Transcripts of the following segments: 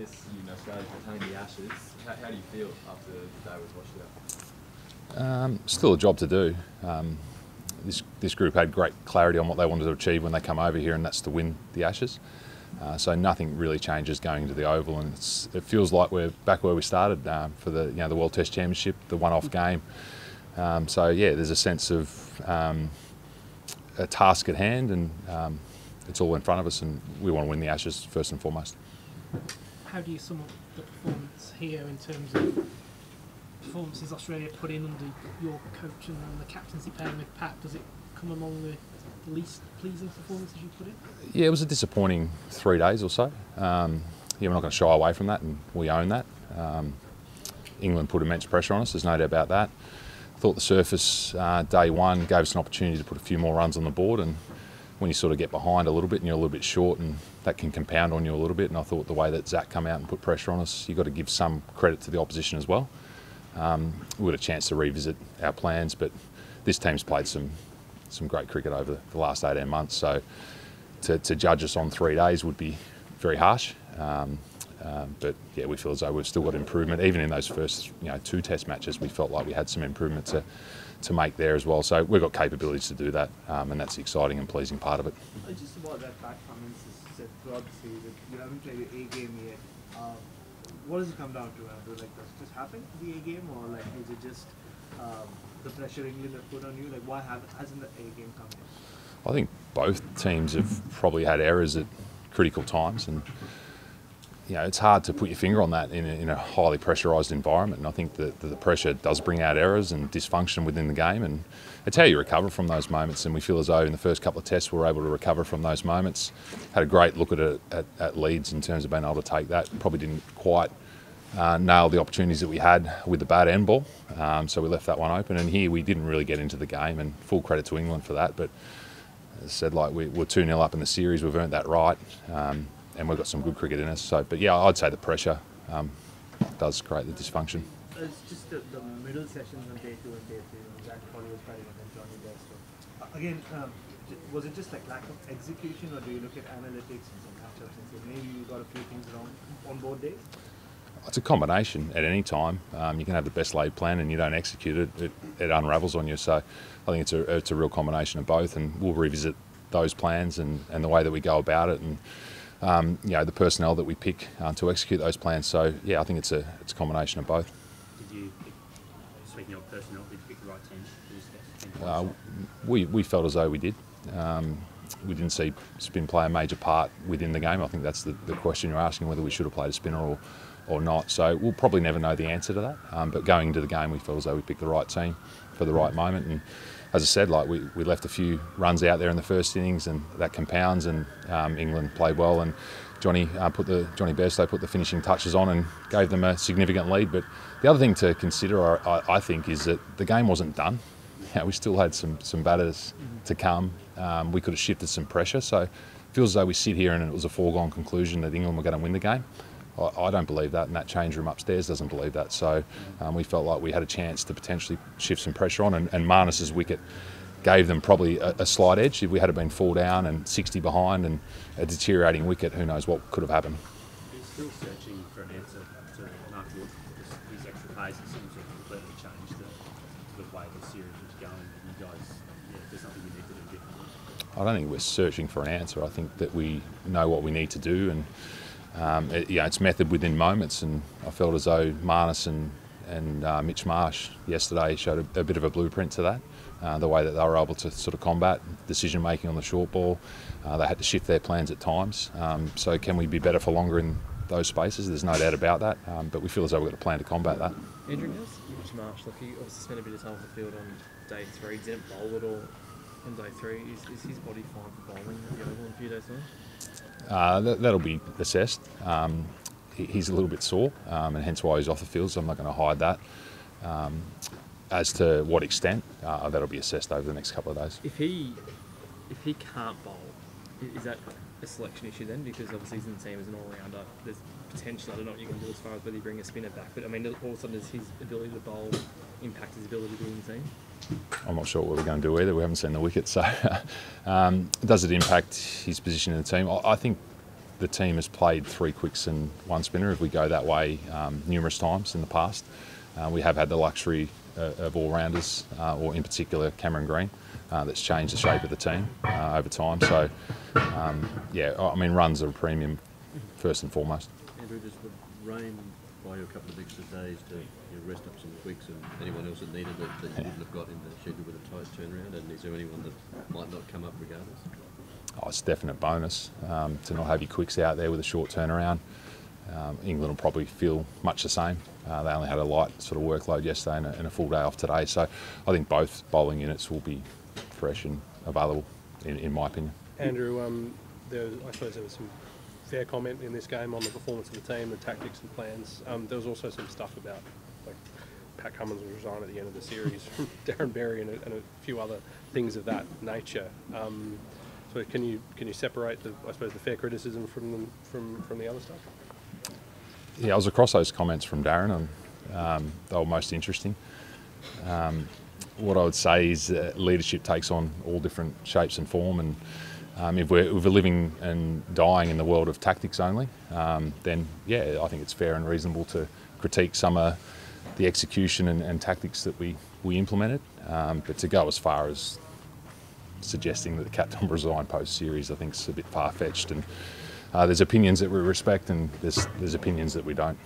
guess Australia's retained the Ashes. How do you feel after the day was washed out? Still a job to do. This group had great clarity on what they wanted to achieve when they come over here, and that's to win the Ashes. So nothing really changes going into the Oval, and it feels like we're back where we started for the the World Test Championship, the one-off game. So yeah, there's a sense of a task at hand, and it's all in front of us, and we want to win the Ashes first and foremost. How do you sum up the performance here in terms of performances Australia put in under your coach and the captaincy pairing with Pat? Does it come among the least pleasing performances you put in? Yeah, it was a disappointing 3 days or so. Yeah, we're not going to shy away from that, and we own that. England put immense pressure on us, there's no doubt about that. I thought the surface day one gave us an opportunity to put a few more runs on the board, and when you sort of get behind a little bit and you're a little bit short, and that can compound on you a little bit, and I thought the way that Zach come out and put pressure on us, you've got to give some credit to the opposition as well. We had a chance to revisit our plans, but this team's played some great cricket over the last 18 months, so to judge us on 3 days would be very harsh. But yeah, we feel as though we've still got improvement. Even in those first 2 Test matches, we felt like we had some improvement to make there as well. So we've got capabilities to do that, and that's the exciting and pleasing part of it. Just about that back comments said throughout the series, you haven't played your A game yet. What does it come down to, Andrew? Like, does it just happen, the A game, or like is it just the pressure England have put on you? Like, why hasn't the A game come in? I think both teams have probably had errors at critical times, and it's hard to put your finger on that in a highly pressurised environment. And I think that the pressure does bring out errors and dysfunction within the game, and it's how you recover from those moments. And we feel as though in the first couple of tests we were able to recover from those moments. Had a great look at Leeds in terms of being able to take that. Probably didn't quite nail the opportunities that we had with the bat and ball, so we left that one open. And here we didn't really get into the game, and full credit to England for that. But as I said, like, we're 2-0 up in the series, we've earned that right. And we've got some good cricket in us. So, but yeah, I'd say the pressure does create the dysfunction. It's just the middle sessions on day 2 and day 3. Zach Polly was batting and then Johnny Bairstow. Again, was it just like lack of execution, or do you look at analytics and some matchups and say maybe you got a few things wrong on both days? It's a combination at any time. You can have the best laid plan and you don't execute it, it unravels on you. So I think it's a real combination of both, and we'll revisit those plans and the way that we go about it, and the personnel that we pick to execute those plans. So yeah, I think it's a combination of both. Did you, speaking of personnel, did you pick the right team? We felt as though we did. We didn't see spin play a major part within the game. I think that's the question you're asking, whether we should have played a spinner or not. So we'll probably never know the answer to that. But going into the game, we felt as though we picked the right team for the right moment. And as I said, like, we left a few runs out there in the first innings, and that compounds, and England played well, and Johnny Bairstow put the finishing touches on and gave them a significant lead. But the other thing to consider, I think, is that the game wasn't done. We still had some batters to come. We could have shifted some pressure, so it feels as though we sit here and it was a foregone conclusion that England were going to win the game. I don't believe that, and that change room upstairs doesn't believe that. So we felt like we had a chance to potentially shift some pressure on, and Marnus's wicket gave them probably a slight edge. If we had been 4 down and 60 behind and a deteriorating wicket, who knows what could have happened. You're still searching for an answer to Mark Wood. His extra pace seems to have completely changed the way the series was going. And you guys, there's something you need to do differently. I don't think we're searching for an answer. I think that we know what we need to do, and it's method within moments, and I felt as though Marnus and Mitch Marsh yesterday showed a bit of a blueprint to that. The way that they were able to sort of combat decision making on the short ball. They had to shift their plans at times. So can we be better for longer in those spaces? There's no doubt about that, but we feel as though we've got a plan to combat that. Andrew, Mitch Marsh, look, he obviously spent a bit of time on the field on day 3. Didn't bowl at all on day 3. Is his body fine for bowling at the Oval in a few days' time? That'll be assessed. He's a little bit sore, and hence why he's off the field, so I'm not going to hide that. As to what extent, that'll be assessed over the next couple of days. If he can't bowl, is that a selection issue then? Because obviously he's in the team as an all-rounder. There's potential, I don't know what you can do as far as whether you bring a spinner back, but I mean, all of a sudden does his ability to bowl impact his ability to be in the team? I'm not sure what we're going to do either. We haven't seen the wicket, so does it impact his position in the team? I think the team has played 3 quicks and 1 spinner if we go that way numerous times in the past. We have had the luxury of all-rounders, or in particular Cameron Green, that's changed the shape of the team over time. So, yeah, I mean, runs are a premium first and foremost. Andrew, does the rain buy you a couple of extra days to rest up some quicks and anyone else that needed it that you wouldn't have got in the schedule with a tight turnaround? And is there anyone that might not come up regardless? Oh, it's a definite bonus to not have your quicks out there with a short turnaround. England will probably feel much the same. They only had a light sort of workload yesterday and a full day off today. So I think both bowling units will be fresh and available, in my opinion. Andrew, I suppose there was some fair comment in this game on the performance of the team, the tactics and plans. There was also some stuff about, like, Pat Cummins was resigned at the end of the series from Darren Berry and a few other things of that nature. So can you separate the fair criticism from the other stuff? Yeah, I was across those comments from Darren, and they were most interesting. What I would say is leadership takes on all different shapes and form, and if we're living and dying in the world of tactics only, then yeah, I think it's fair and reasonable to critique some of the execution and tactics that we implemented. But to go as far as suggesting that the captain resigned post-series, I think is a bit far-fetched. And there's opinions that we respect, and there's opinions that we don't.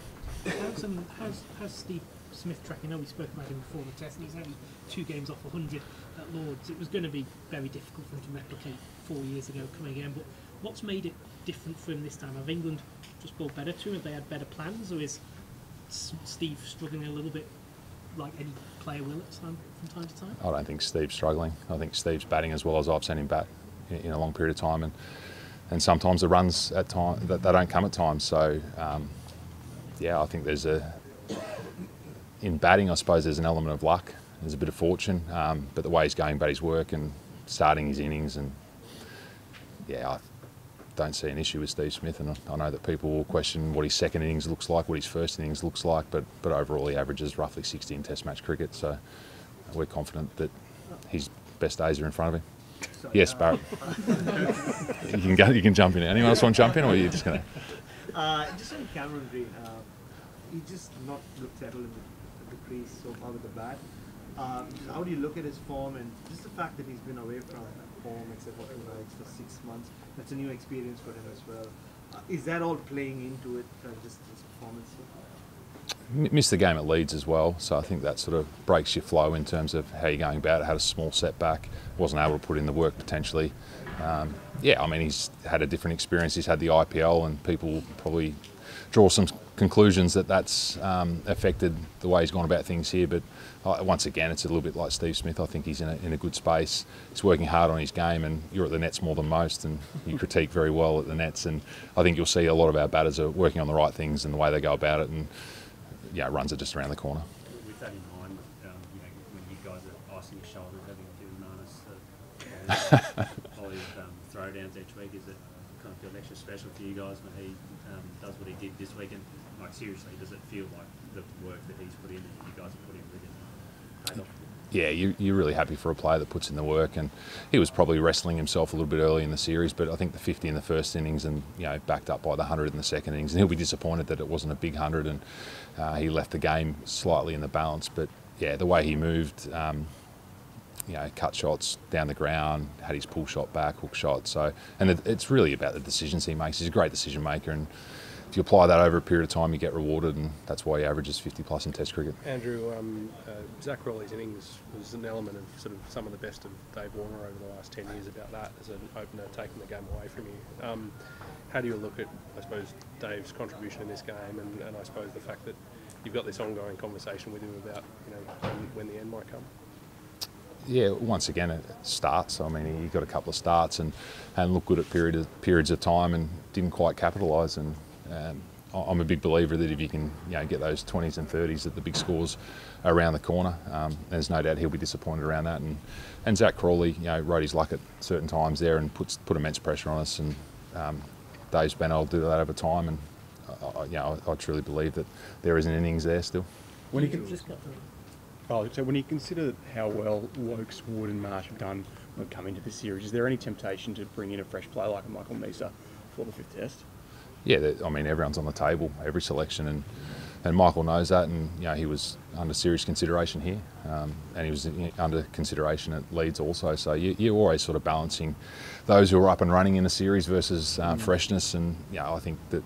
How's Steve Smith tracking? I know we spoke about him before the test, and he's only 2 games off 100 at Lords. It was going to be very difficult for him to replicate 4 years ago coming again, but what's made it different for him this time? Have England just bowled better to him? Have they had better plans, or is Steve struggling a little bit like any player will at time, from time to time? I don't think Steve's struggling. I think Steve's batting as well as I've seen him bat in a long period of time, and sometimes the runs at time that they don't come at times. So yeah, I think there's in batting, I suppose there's an element of luck. There's a bit of fortune, but the way he's going about his work and starting his innings, and yeah, I don't see an issue with Steve Smith. And I know that people will question what his second innings looks like, what his first innings looks like, but overall he averages roughly 60 in Test match cricket. So we're confident that his best days are in front of him. Sorry, Yes, Barrett. You can jump in. Anyone else want to jump in, or are you just going to? just on Cameron Green, he just not looked settled in the crease so far with the bat. How do you look at his form, and just the fact that he's been away from form except for 2 nights for 6 months? That's a new experience for him as well. Is that all playing into it, just his performance so far? Missed the game at Leeds as well, so I think that sort of breaks your flow in terms of how you're going about it. Had a small setback, wasn't able to put in the work potentially. Yeah, I mean, he's had a different experience. He's had the IPL, and people will probably draw some conclusions that that's affected the way he's gone about things here. But once again, it's a little bit like Steve Smith. I think he's in a good space. He's working hard on his game, and you're at the nets more than most, and you critique very well at the nets. And I think you'll see a lot of our batters are working on the right things and the way they go about it. And yeah, runs are just around the corner. With that in mind, when you guys are icing your shoulders, having given Marnus all his throwdowns each week, is it kind of feel extra special for you guys when he does what he did this week? And like, seriously, does it feel like the work that he's put in and you guys have put in really paid off? Yeah, you're really happy for a player that puts in the work, and he was probably wrestling himself a little bit early in the series, but I think the 50 in the first innings and backed up by the 100 in the second innings, and he'll be disappointed that it wasn't a big 100 and he left the game slightly in the balance. But yeah, the way he moved, cut shots down the ground, had his pull shot back, hook shot. So, and it's really about the decisions he makes. He's a great decision maker, and if you apply that over a period of time, you get rewarded, and that's why he averages 50 plus in Test cricket. Andrew, Zach Crawley's innings was an element of sort of some of the best of Dave Warner over the last 10 years about that as an opener, taking the game away from you. How do you look at, I suppose, Dave's contribution in this game, and I suppose the fact that you've got this ongoing conversation with him about when the end might come? Yeah, once again, it starts. I mean, he got a couple of starts and looked good at periods of time and didn't quite capitalise. And I'm a big believer that if you can get those 20s and 30s at the big scores around the corner, there's no doubt he'll be disappointed around that. And Zach Crawley, rode his luck at certain times there and put immense pressure on us. And Dave Spanner will do that over time. And I truly believe that there is an innings there still. When you when you consider how well Wokes, Wood and Marsh have done when come into the series, is there any temptation to bring in a fresh player like a Michael Mesa for the 5th Test? Yeah, I mean, everyone's on the table, every selection, and Michael knows that, and he was under serious consideration here, and he was under consideration at Leeds also. So you're always sort of balancing those who are up and running in a series versus freshness, and I think that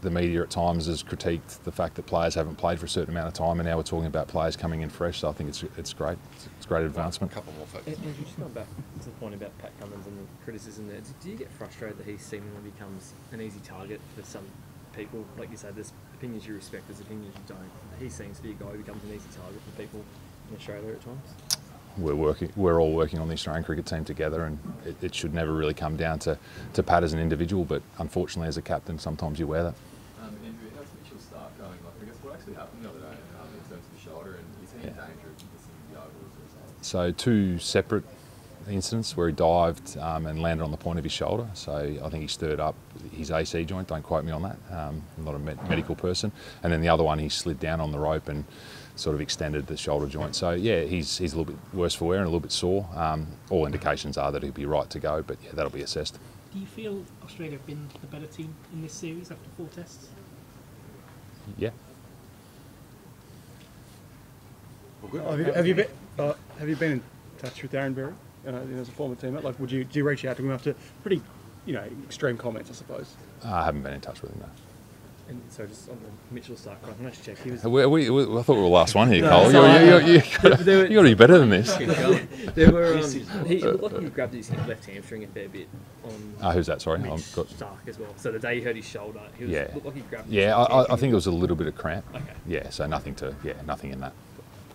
the media at times has critiqued the fact that players haven't played for a certain amount of time, and now we're talking about players coming in fresh. So I think it's great. It's a great advancement. A couple more folks. And just going back to the point about Pat Cummins and the criticism there, do you get frustrated that he seemingly becomes an easy target for some people? Like you said, there's opinions you respect, there's opinions you don't. He seems to be a guy who becomes an easy target for people in Australia at times. We're all working on the Australian cricket team together, and it should never really come down to Pat as an individual, but unfortunately as a captain sometimes you wear that. Andrew, how's Mitchell Stark going? Like, I guess what actually happened the other day in terms of the shoulder, and is he in danger of missing the ovals or something? So 2 separate incidents where he dived and landed on the point of his shoulder. So I think he stirred up his AC joint. Don't quote me on that. I'm not a medical person. And then the other one, he slid down on the rope and sort of extended the shoulder joint. So yeah, he's a little bit worse for wear and a little bit sore. All indications are that he'll be right to go, but yeah, that'll be assessed. Do you feel Australia have been the better team in this series after 4 tests? Yeah. Have you been in touch with Darren Berry as a former teammate? Like, do you reach out to him after pretty, extreme comments, I suppose? I haven't been in touch with him, no. And so just on the Mitchell Stark front, I'm going to check. He was I thought we were the last one here, No, Cole. sorry. You got to be better than this. there were he looked like he grabbed his left hamstring a fair bit on Who's that? Sorry, Mitch Stark as well. So the day he hurt his shoulder, he was, looked like he grabbed his Yeah, left I hamstring. think it was a little bit of cramp. Okay. Yeah, so nothing in that.